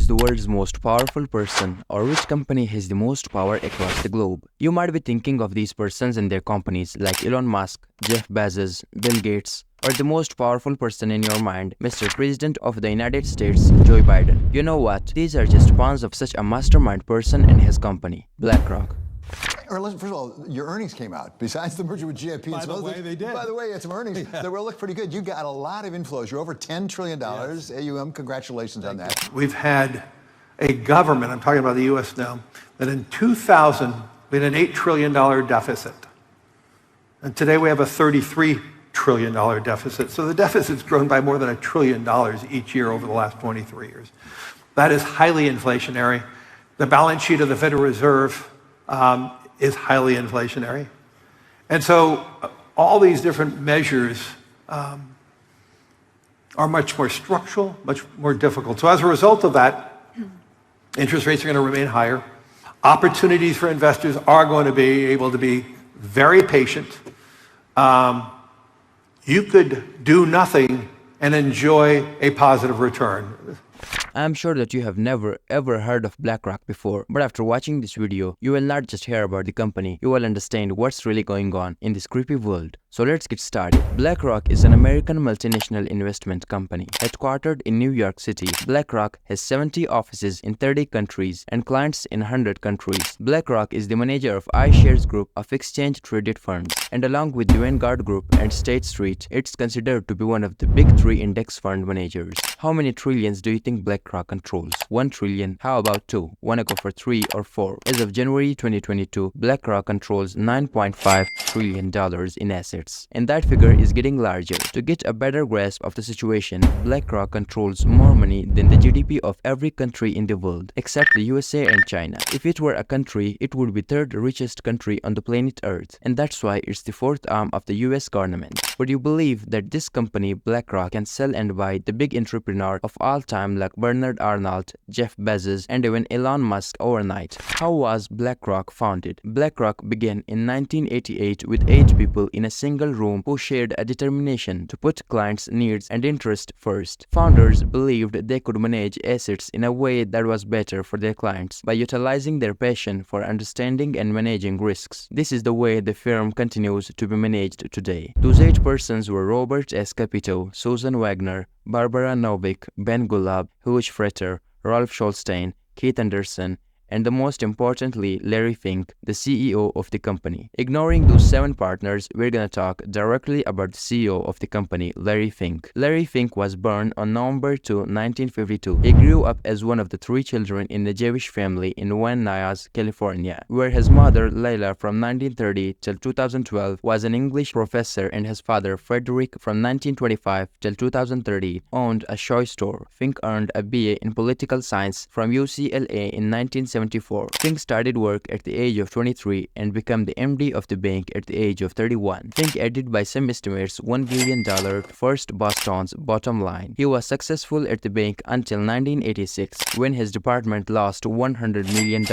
is the world's most powerful person or which company has the most power across the globe? You might be thinking of these persons and their companies like Elon Musk, Jeff Bezos, Bill Gates, or the most powerful person in your mind, Mr. President of the United States, Joe Biden. You know what? These are just pawns of such a mastermind person and his company, BlackRock. First of all, your earnings came out. Besides the merger with GIP, by the way, they did. By the way, you had some earnings that will look pretty good. You got a lot of inflows. You're over $10 trillion AUM. Congratulations on that. We've had a government, I'm talking about the U.S. now, that in 2000 we had an $8 trillion deficit. And today we have a $33 trillion deficit. So the deficit's grown by more than $1 trillion each year over the last 23 years. That is highly inflationary. The balance sheet of the Federal Reserve is highly inflationary. And so all these different measures are much more structural, much more difficult. So as a result of that, interest rates are going to remain higher. Opportunities for investors are going to be able to be very patient. You could do nothing and enjoy a positive return. I'm sure that you have never ever heard of BlackRock before, but after watching this video, you will not just hear about the company, you will understand what's really going on in this creepy world. So let's get started. BlackRock is an American multinational investment company. Headquartered in New York City, BlackRock has 70 offices in 30 countries and clients in 100 countries. BlackRock is the manager of iShares group of exchange-traded funds, and along with the Vanguard group and State Street, it's considered to be one of the big three index fund managers. How many trillions do you think BlackRock controls? 1 trillion? How about 2? Wanna go for 3 or 4? As of January 2022, BlackRock controls $9.5 trillion in assets. And that figure is getting larger. To get a better grasp of the situation, BlackRock controls more money than the GDP of every country in the world, except the USA and China. If it were a country, it would be third richest country on the planet Earth, and that's why it's the fourth arm of the US government. Would you believe that this company, BlackRock, can sell and buy the big entrepreneur of all time like Bernard Arnault, Jeff Bezos, and even Elon Musk overnight? How was BlackRock founded? BlackRock began in 1988 with 8 people in a single room who shared a determination to put clients' needs and interest first. Founders believed they could manage assets in a way that was better for their clients by utilizing their passion for understanding and managing risks. This is the way the firm continues to be managed today. Those 8 persons were Robert S. Capito, Susan Wagner, Barbara Novick, Ben Gulab, Hugh Fretter, Rolf Scholstein, Keith Anderson, and the most importantly, Larry Fink, the CEO of the company. Ignoring those 7 partners, we're gonna talk directly about the CEO of the company, Larry Fink. Larry Fink was born on November 2, 1952. He grew up as one of the 3 children in a Jewish family in Van Nuys, California, where his mother, Layla, from 1930 till 2012, was an English professor, and his father, Frederick, from 1925 till 2030, owned a shoe store. Fink earned a BA in political science from UCLA in 1974. Fink started work at the age of 23 and became the MD of the bank at the age of 31. Fink added by some estimates $1 billion first Boston's bottom line. He was successful at the bank until 1986 when his department lost $100 million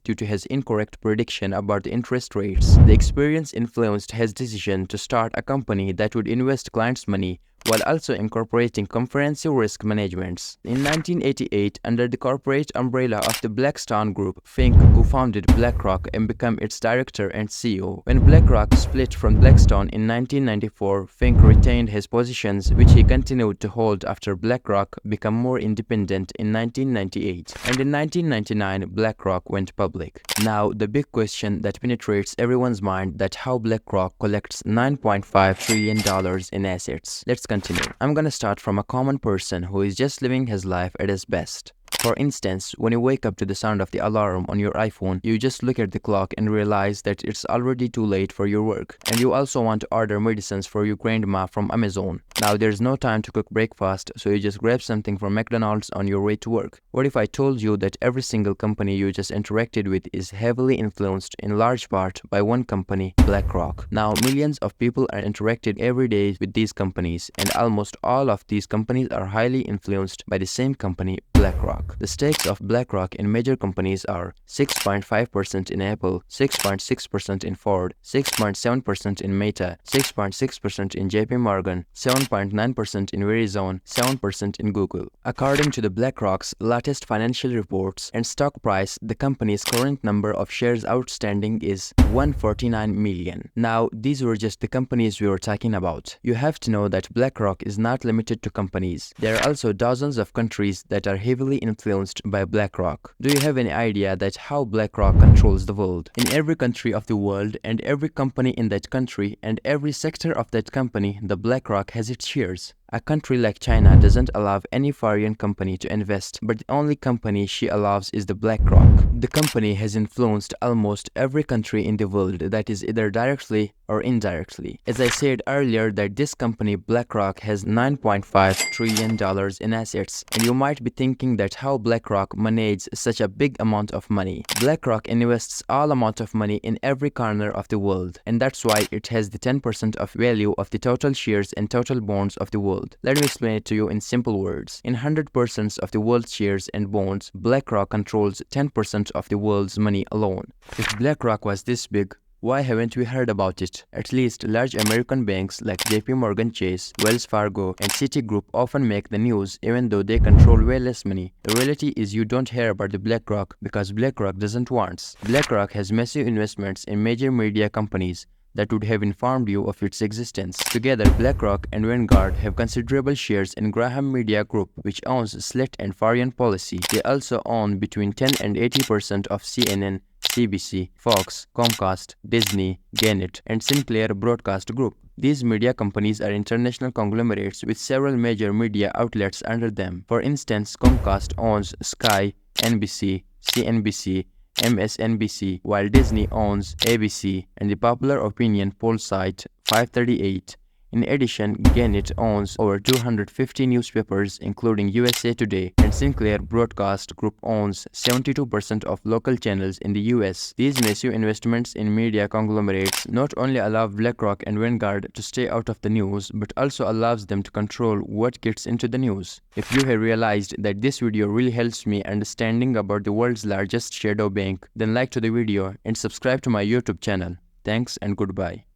due to his incorrect prediction about the interest rates. The experience influenced his decision to start a company that would invest clients' money while also incorporating comprehensive risk management. In 1988, under the corporate umbrella of the Blackstone Group, Fink co-founded BlackRock and became its director and CEO. When BlackRock split from Blackstone in 1994, Fink retained his positions, which he continued to hold after BlackRock became more independent in 1998. And in 1999, BlackRock went public. Now, the big question that penetrates everyone's mind that how BlackRock collects $9.5 trillion in assets. Let's continue. I'm gonna start from a common person who is just living his life at his best. For instance, when you wake up to the sound of the alarm on your iPhone, you just look at the clock and realize that it's already too late for your work. And you also want to order medicines for your grandma from Amazon. Now there's no time to cook breakfast, so you just grab something from McDonald's on your way to work. What if I told you that every single company you just interacted with is heavily influenced in large part by one company, BlackRock? Now millions of people are interacted every day with these companies, and almost all of these companies are highly influenced by the same company, BlackRock. BlackRock. The stakes of BlackRock in major companies are 6.5% in Apple, 6.6% in Ford, 6.7% in Meta, 6.6% in JP Morgan, 7.9% in Verizon, 7% in Google. According to the BlackRock's latest financial reports and stock price, the company's current number of shares outstanding is 149 million. Now, these were just the companies we were talking about. You have to know that BlackRock is not limited to companies. There are also dozens of countries that are heavily influenced by BlackRock. Do you have any idea that how BlackRock controls the world? In every country of the world and every company in that country and every sector of that company, the BlackRock has its shares. A country like China doesn't allow any foreign company to invest, but the only company she allows is the BlackRock. The company has influenced almost every country in the world, that is either directly or indirectly. As I said earlier, that this company BlackRock has $9.5 trillion in assets, and you might be thinking that how BlackRock manages such a big amount of money. BlackRock invests all amount of money in every corner of the world, and that's why it has the 10% of value of the total shares and total bonds of the world. Let me explain it to you in simple words. In 100% of the world's shares and bonds, BlackRock controls 10% of the world's money alone. If BlackRock was this big, why haven't we heard about it? At least large American banks like JP Morgan Chase, Wells Fargo, and Citigroup often make the news even though they control way less money. The reality is you don't hear about the BlackRock because BlackRock doesn't want. BlackRock has massive investments in major media companies that would have informed you of its existence. Together, BlackRock and Vanguard have considerable shares in Graham Media Group, which owns Slate and Foreign Policy. They also own between 10 and 80% of CNN, CBC, Fox, Comcast, Disney, Gannett, and Sinclair Broadcast Group. These media companies are international conglomerates with several major media outlets under them. For instance, Comcast owns Sky, NBC, CNBC, MSNBC, while Disney owns ABC and the popular opinion poll site 538. In addition, Gannett owns over 250 newspapers including USA Today, and Sinclair Broadcast Group owns 72% of local channels in the US. These massive investments in media conglomerates not only allow BlackRock and Vanguard to stay out of the news, but also allows them to control what gets into the news. If you have realized that this video really helps me understanding about the world's largest shadow bank, then like to the video and subscribe to my YouTube channel. Thanks and goodbye.